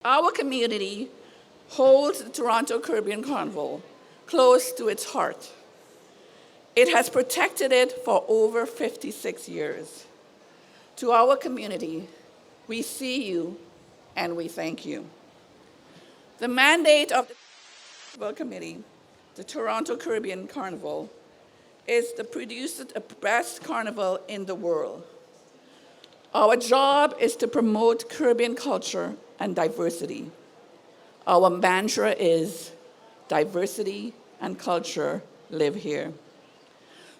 Our community holds the Toronto Caribbean Carnival close to its heart. It has protected it for over 56 years. To our community, we see you and we thank you. The mandate of the Festival Committee, the Toronto Caribbean Carnival, is to produce the best carnival in the world. Our job is to promote Caribbean culture and diversity. Our mantra is diversity and culture live here.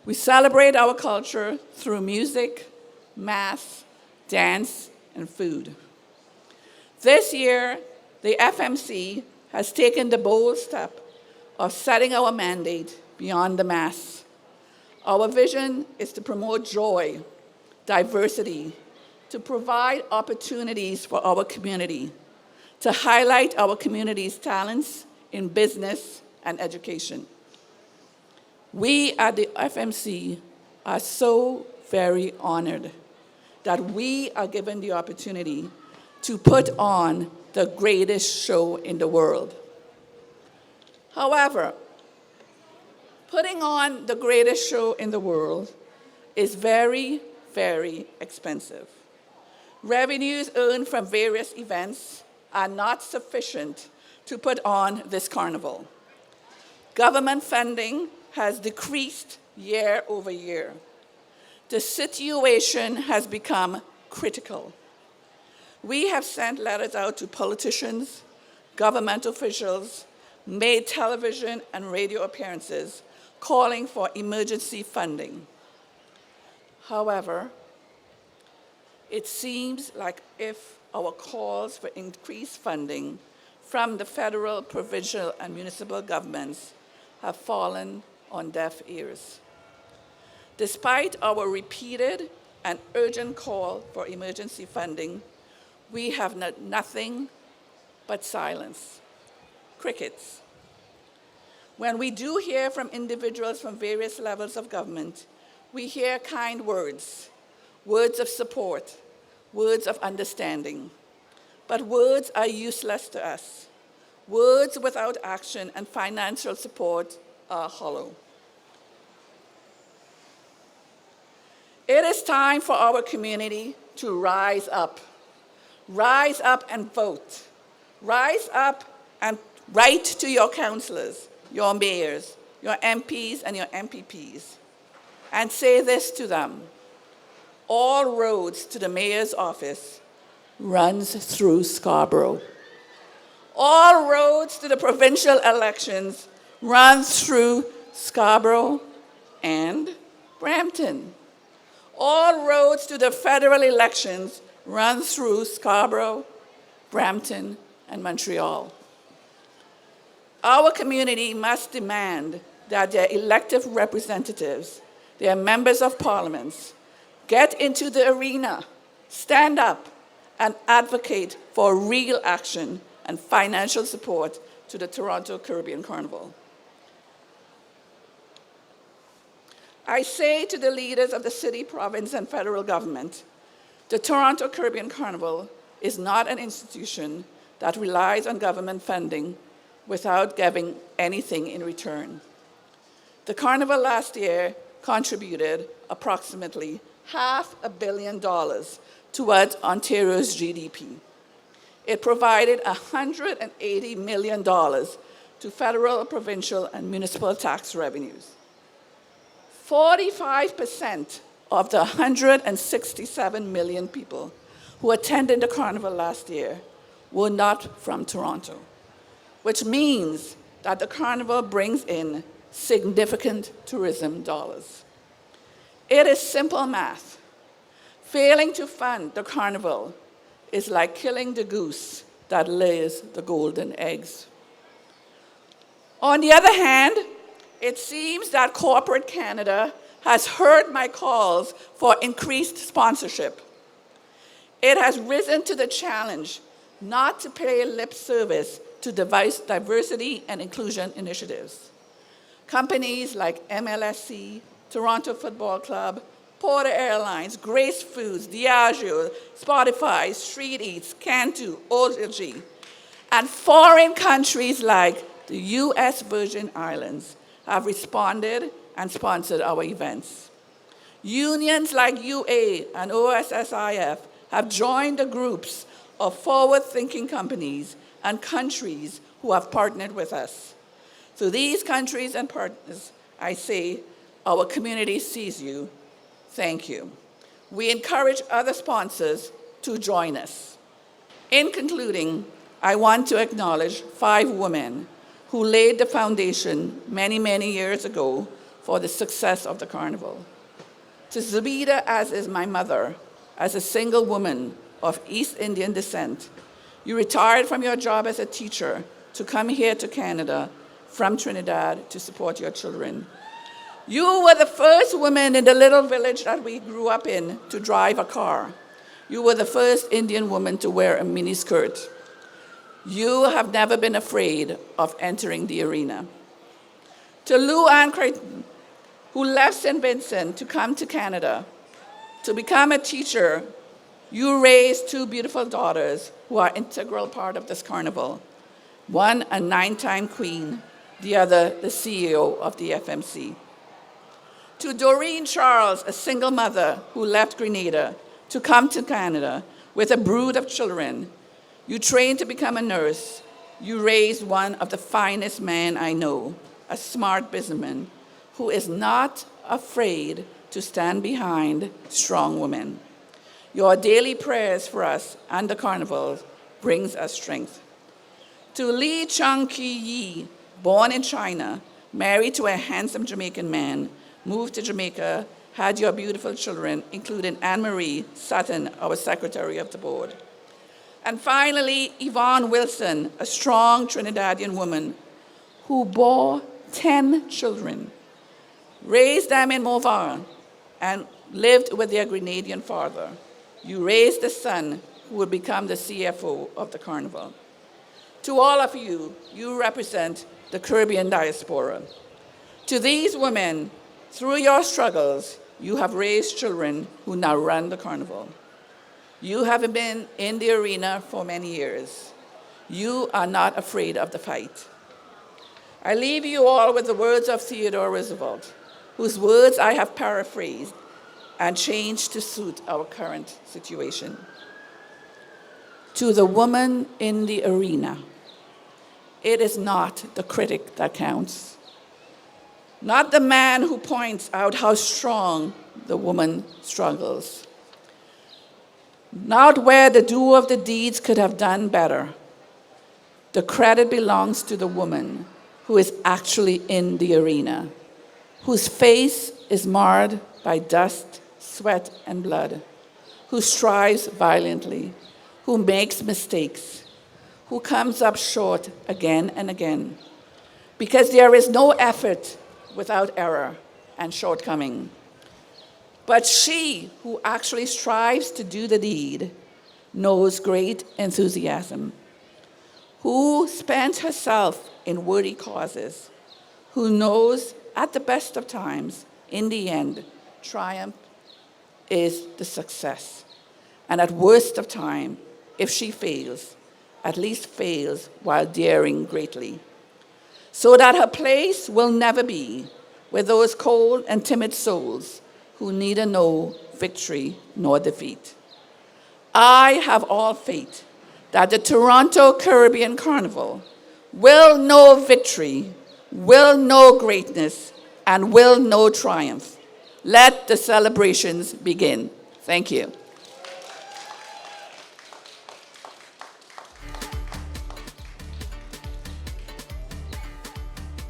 We celebrate our culture through music, mass, dance, and food. This year, the FMC has taken the bold step of setting our mandate beyond the mass. Our vision is to promote joy, diversity, to provide opportunities for our community, to highlight our community's talents in business and education. We at the FMC are so very honored that we are given the opportunity to put on the greatest show in the world. However, putting on the greatest show in the world is very, very expensive. Revenues earned from various events are not sufficient to put on this carnival. Government funding has decreased year over year. The situation has become critical. We have sent letters out to politicians, government officials, made television and radio appearances calling for emergency funding. However, it seems like if our calls for increased funding from the federal, provincial, and municipal governments have fallen on deaf ears. Despite our repeated and urgent call for emergency funding, we have nothing but silence, crickets. When we do hear from individuals from various levels of government, we hear kind words, words of support, words of understanding. But words are useless to us. Words without action and financial support are hollow. It is time for our community to rise up. Rise up and vote. Rise up and write to your councillors, your mayors, your MPs, and your MPPs, and say this to them: all roads to the mayor's office runs through Scarborough. All roads to the provincial elections run through Scarborough and Brampton. All roads to the federal elections run through Scarborough, Brampton, and Montreal. Our community must demand that their elected representatives, their members of parliaments, get into the arena, stand up, and advocate for real action and financial support to the Toronto Caribbean Carnival. I say to the leaders of the city, province, and federal government, the Toronto Caribbean Carnival is not an institution that relies on government funding without giving anything in return. The Carnival last year contributed approximately $500 million towards Ontario's GDP. It provided $180 million to federal, provincial, and municipal tax revenues. 45% of the 167 million people who attended the Carnival last year were not from Toronto, which means that the Carnival brings in significant tourism dollars. It is simple math. Failing to fund the Carnival is like killing the goose that lays the golden eggs. On the other hand, it seems that corporate Canada has heard my calls for increased sponsorship. It has risen to the challenge not to pay lip service to diversity and inclusion initiatives. Companies like MLSE, Toronto Football Club, Porter Airlines, Grace Foods, Diageo, Spotify, Street Eats, Cantu, OLG And foreign countries like the U.S. Virgin Islands have responded and sponsored our events. Unions like UA and OSSIF have joined the groups of forward-thinking companies and countries who have partnered with us. To these countries and partners, I say, our community sees you. Thank you. We encourage other sponsors to join us. In concluding, I want to acknowledge 5 women who laid the foundation many, many years ago for the success of the carnival. To Zubida, as is my mother, as a single woman of East Indian descent, you retired from your job as a teacher to come here to Canada from Trinidad to support your children. You were the first woman in the little village that we grew up in to drive a car. You were the first Indian woman to wear a miniskirt. You have never been afraid of entering the arena. To Lou Ann Creighton, who left St. Vincent to come to Canada to become a teacher, you raised 2 beautiful daughters who are an integral part of this carnival. One a 9-time queen, the other the CEO of the FMC. To Doreen Charles, a single mother who left Grenada to come to Canada with a brood of children, you trained to become a nurse. You raised one of the finest men I know, a smart businessman who is not afraid to stand behind strong women. Your daily prayers for us and the carnival brings us strength. To Lee Chung-Ki Yi, born in China, married to a handsome Jamaican man, moved to Jamaica, had your beautiful children, including Anne-Marie Sutton, our secretary of the board. And finally, Yvonne Wilson, a strong Trinidadian woman who bore 10 children, raised them in Morvan, and lived with their Grenadian father. You raised a son who would become the CFO of the carnival. To all of you, you represent the Caribbean diaspora. To these women, through your struggles, you have raised children who now run the carnival. You have been in the arena for many years. You are not afraid of the fight. I leave you all with the words of Theodore Roosevelt, whose words I have paraphrased and changed to suit our current situation. To the woman in the arena, it is not the critic that counts, not the man who points out how strong the woman struggles, not where the doer of the deeds could have done better. The credit belongs to the woman who is actually in the arena, whose face is marred by dust, sweat, and blood, who strives violently, who makes mistakes, who comes up short again and again, because there is no effort without error and shortcoming. But she who actually strives to do the deed knows great enthusiasm, who spends herself in worthy causes, who knows at the best of times, in the end, triumph is the success. And at worst of time, if she fails, at least fails while daring greatly, so that her place will never be with those cold and timid souls who neither know victory nor defeat. I have all faith that the Toronto Caribbean Carnival will know victory, will know greatness, and will know triumph. Let the celebrations begin. Thank you.